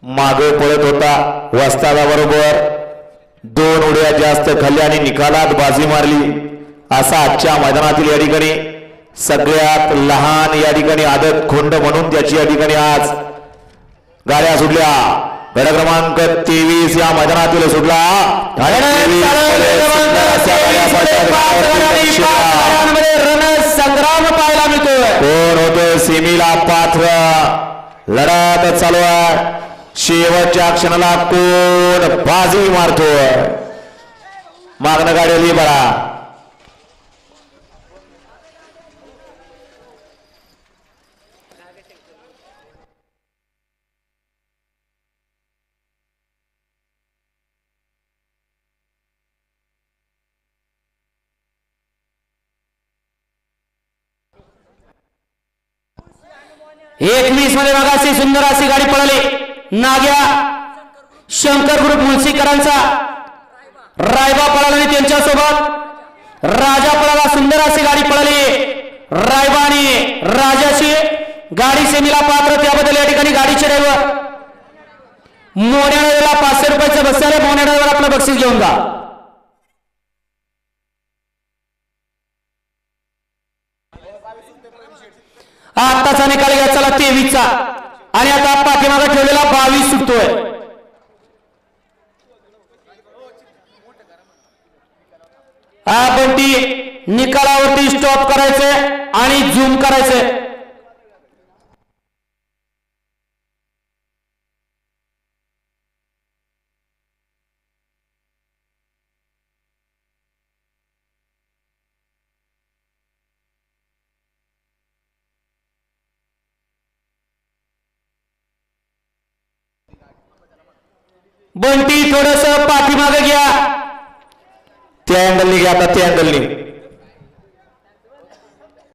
मागे पळत होता वस्तादाबरोबर 2 उड्या जास्त खाल्ल्या आणि निकालात बाजी मारली असा आजच्या मैदानातील या ठिकाणी सगळ्यात लहान या ठिकाणी आदत खोंड म्हणून त्याची या ठिकाणी आज गाड्या सुटल्या। गड क्रमांक 23 या मैदानातील सुटला संग्राम पाहायला मिळतोय। कोण होतं सेमीला पात्र लढत चालू आहे। शेवटच्या क्षणाला कोण बाजी मारतोय मागणं गाडी बरा एकवीस मध्ये बघा सुंदर अशी गाडी पळाली। नाग्या शंकर ग्रुप मुळशीकरांचा रायबा पळाला आणि त्यांच्यासोबत राजा पळाला। सुंदर अशी गाडी पळाली रायबा आणि राजाची गाडी सेमीला पात्र त्याबद्दल या ठिकाणी गाडीचे ड्रायव्हर मोन्याला 500 रुपयाचं बसले। मोन्यावर आपलं बक्षीस घेऊन जा। आताचा निकाल घ्या चला 23 चा आणि आता पाठीमागे ठेवलेला 22 सुटतोय। आपण ती निकालावरती स्टॉप करायचे आणि झूम करायचे। बंटी थोडस पाठीमागे घ्या त्या अँगलनी घ्या आता त्या अँगलनी